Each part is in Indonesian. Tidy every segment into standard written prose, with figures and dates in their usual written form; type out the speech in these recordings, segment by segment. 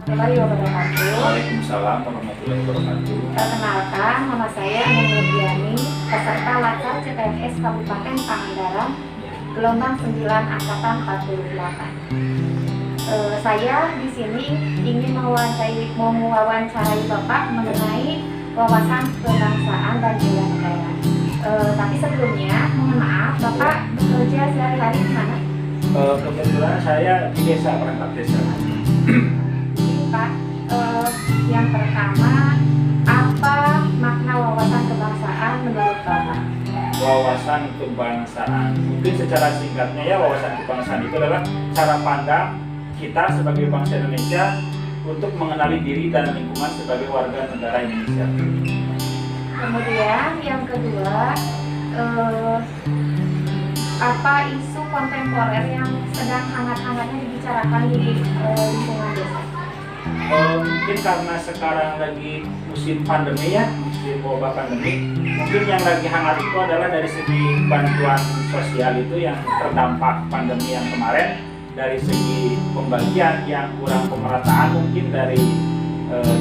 Warahmatullahi wabarakatuh. Waalaikumsalam warahmatullahi wabarakatuh. Perkenalkan, nama saya Anu Nurdiani, peserta Latsar CPNS Kabupaten Pangandaran, gelombang 9 angkatan 48. Saya di sini ingin mewawancarai Bapak mengenai wawasan kebangsaan dan bela negara. Tapi sebelumnya, mohon maaf, Bapak bekerja sehari-hari di mana? Kebetulan saya di desa, perangkat desa. Pak, yang pertama, apa makna wawasan kebangsaan menurut Bapak? Wawasan kebangsaan, mungkin secara singkatnya ya, wawasan kebangsaan itu adalah cara pandang kita sebagai bangsa Indonesia untuk mengenali diri dan lingkungan sebagai warga negara Indonesia. Kemudian yang kedua, apa isu kontemporer yang sedang hangat-hangatnya dibicarakan di lingkungan desa? Mungkin karena sekarang lagi musim pandemi ya, musim wabah pandemi, mungkin yang lagi hangat itu adalah dari segi bantuan sosial itu yang terdampak pandemi yang kemarin, dari segi pembagian yang kurang pemerataan mungkin dari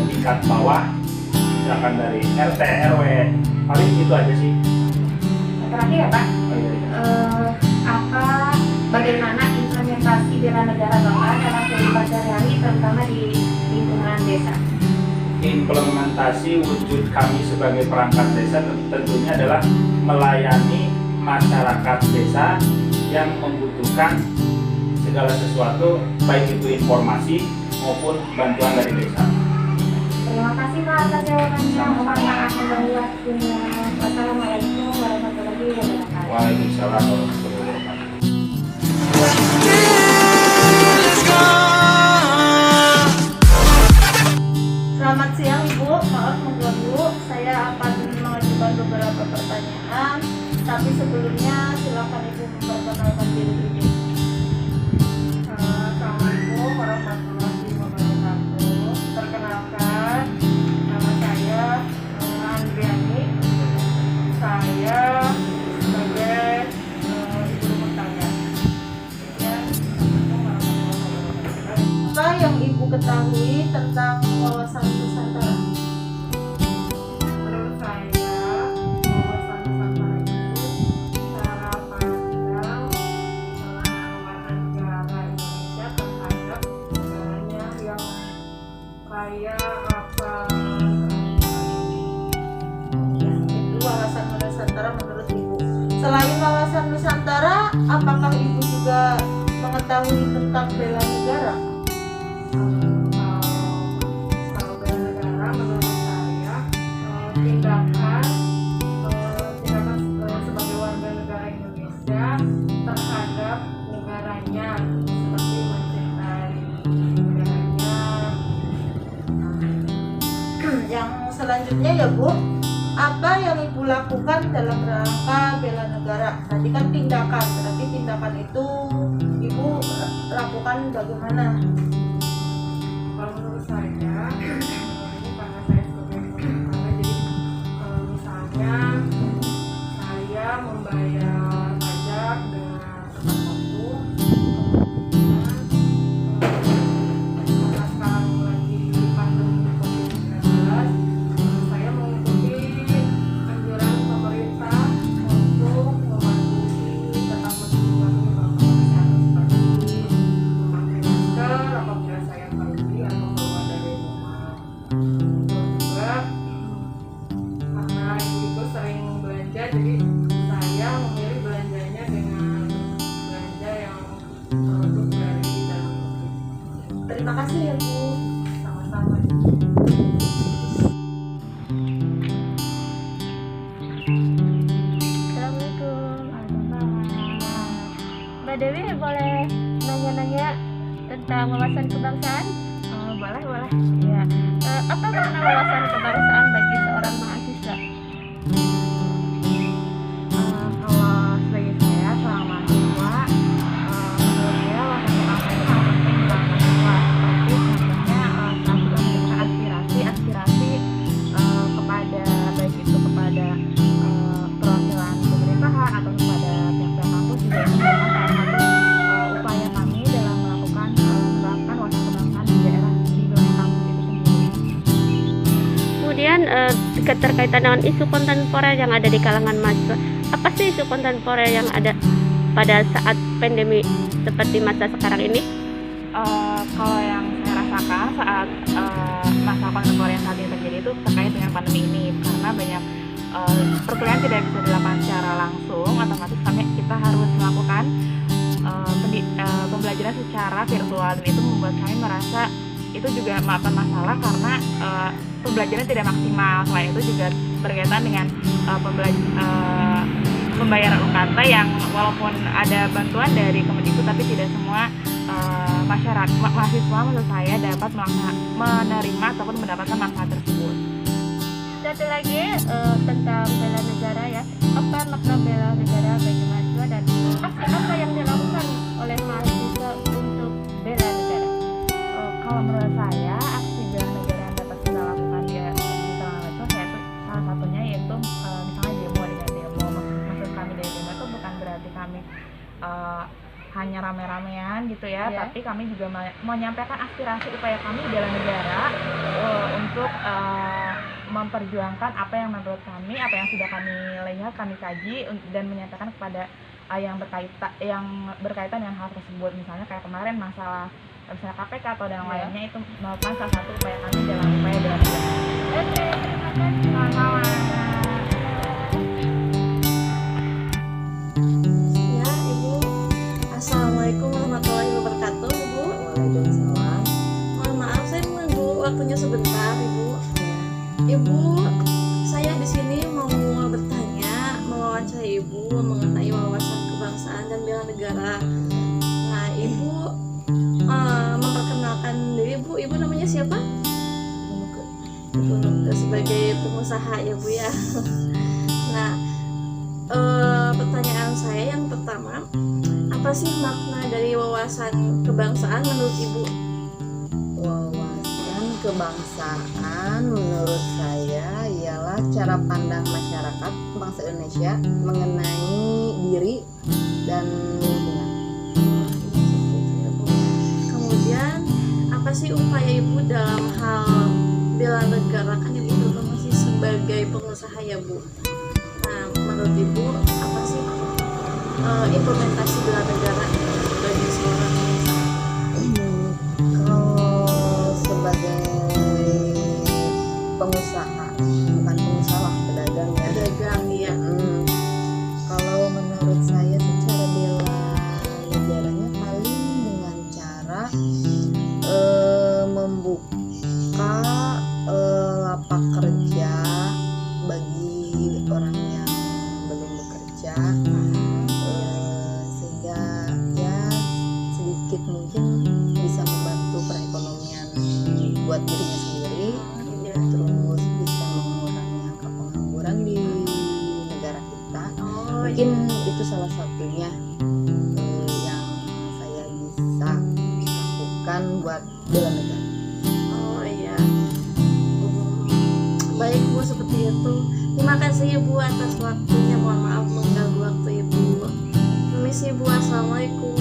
tingkat bawah, misalkan dari RT, RW, paling itu aja sih. Terakhir ya Pak, Oh, iya, iya. Bagaimana implementasi bela negara Bapak dalam kehidupan sehari-hari terutama di lingkungan desa? Implementasi wujud kami sebagai perangkat desa tentunya adalah melayani masyarakat desa yang membutuhkan segala sesuatu, baik itu informasi maupun bantuan dari desa. Terima kasih Pak atas jawabannya. Mohon maaf mengganggu waktunya. Wassalamualaikum warahmatullahi wabarakatuh. Waalaikumsalam warahmatullahi wabarakatuh. Selamat siang Ibu, maaf mengganggu. Saya akan mengajukan beberapa pertanyaan, tapi sebelumnya silakan Ibu memperkenalkan diri Ibu. Assalamualaikum warahmatullahi wabarakatuh. Perkenalkan, nama saya Andriani. Saya sebagai ibu rumah tangga. Apa yang Ibu ketahui tentang wawasan Nusantara? Menurut saya, wawasan Nusantara itu cara pandang warga negara Indonesia terhadap negaranya yang kaya apa. Ya, itu wawasan Nusantara menurut Ibu. Selain wawasan Nusantara, apakah Ibu juga mengetahui tentang bela negara? Kalau bela negara menurut saya tindakan sebagai warga negara Indonesia terhadap negaranya, seperti mencintai negaranya. Yang selanjutnya ya Bu, apa yang Ibu lakukan dalam rangka bela negara? Tadi kan tindakan, berarti tindakan itu Ibu lakukan bagaimana? Kalau menurut saya, ini karena saya sebagai pengusaha, jadi misalnya saya membayar pajak dengan tepat waktu, kemudian karena sekarang lagi pandemi COVID-19, saya mengikuti anjuran pemerintah untuk mematuhi tetap mematuhi protokol kesehatan seperti memakai masker apabila saya pergi atau keluar dari rumah. Terus juga karena ibu sering belanja, jadi saya memilih belanjanya dengan belanja yang produk dari dalam negeri. Terima kasih ya Bu. Sama-sama. Assalamualaikum. Mbak Dewi boleh nanya-nanya tentang wawasan kebangsaan? Boleh. Ya. Apa makna wawasan kebangsaan bagi seorang mahasiswa? Kalau sebagai saya seorang mahasiswa, menurut saya wawasan kebangsaan itu sangat penting bagi mahasiswa. Seperti contohnya saat menunjukkan aspirasi kepada baik itu kepada perwakilan pemerintahan atau kepada pihak kampus juga ini merupakan salah satu keterkaitan dengan isu kontemporer yang ada di kalangan mahasiswa. Apa sih isu kontemporer yang ada pada saat pandemi seperti masa sekarang ini? Kalau yang saya rasakan saat masa kontemporer yang saat ini terjadi itu terkait dengan pandemi ini, karena banyak perkuliahan tidak bisa dilakukan secara langsung, otomatis kita harus melakukan pembelajaran secara virtual, dan itu membuat kami merasa itu juga melakukan masalah karena pembelajaran tidak maksimal. Selain itu juga berkaitan dengan pembayaran UKT yang walaupun ada bantuan dari Kemendikbud, tapi tidak semua mahasiswa maksud saya dapat menerima ataupun mendapatkan manfaat tersebut. Satu lagi tentang bela negara ya. Apa makna bela negara bagi mahasiswa dan aksi apa yang dilakukan oleh mahasiswa untuk bela negara? Kalau menurut saya, aksi bela negara yang dapat kita lakukan di tengah medsos yaitu salah satunya yaitu misalnya demo. Dengan demo, maksud kami dari demo itu bukan berarti kami hanya rame-ramean gitu ya, tapi kami juga menyampaikan aspirasi upaya kami bela negara untuk memperjuangkan apa yang menurut kami, apa yang sudah kami lihat, kami kaji, dan menyatakan kepada yang berkaitan dengan hal tersebut. Misalnya kayak kemarin masalah misalnya KPK atau dan lainnya, itu merupakan salah satu upaya kami dalam upaya bela negara. Oke, terima kasih. Selamat malam. Ya, Ibu. Assalamualaikum warahmatullahi wabarakatuh, Ibu. Waalaikumsalam. Mohon maaf, saya menunggu waktunya sebentar, Ibu. Ibu, saya di sini mau bertanya, mewawancarai Ibu mengenai wawasan kebangsaan dan bela negara. Nah, Ibu memperkenalkan diri, Bu. Ibu namanya siapa? Ibu Nuke, sebagai pengusaha ya, Bu ya. Nah, pertanyaan saya yang pertama, apa sih makna dari wawasan kebangsaan menurut Ibu? Wawasan kebangsaan menurut saya ialah cara pandang masyarakat bangsa Indonesia mengenai diri dan lingkungan. Kemudian, apa sih upaya Ibu dalam hal bela negara? Kan Ibu juga masih sebagai pengusaha ya, Bu. Nah, menurut Ibu, apa sih implementasi bela negara bagi seorang pengusaha? Kalau sebagai pengusaha, bukan pengusaha, pedagang ya. Dagang, iya. Kalau menurut saya secara bela negaranya paling dengan cara membuka lapak kerja bagi orang yang belum bekerja, sehingga ya sedikit mungkin bisa membantu perekonomian buat dirinya sendiri, terus bisa mengurangi angka pengangguran di negara kita. Mungkin itu salah satunya yang saya bisa lakukan buat bela negara. Oh iya. Baik, Bu, seperti itu. Terima kasih Ibu atas waktunya. Mohon maaf mengganggu waktu Ibu. Permisi, Bu. Assalamualaikum.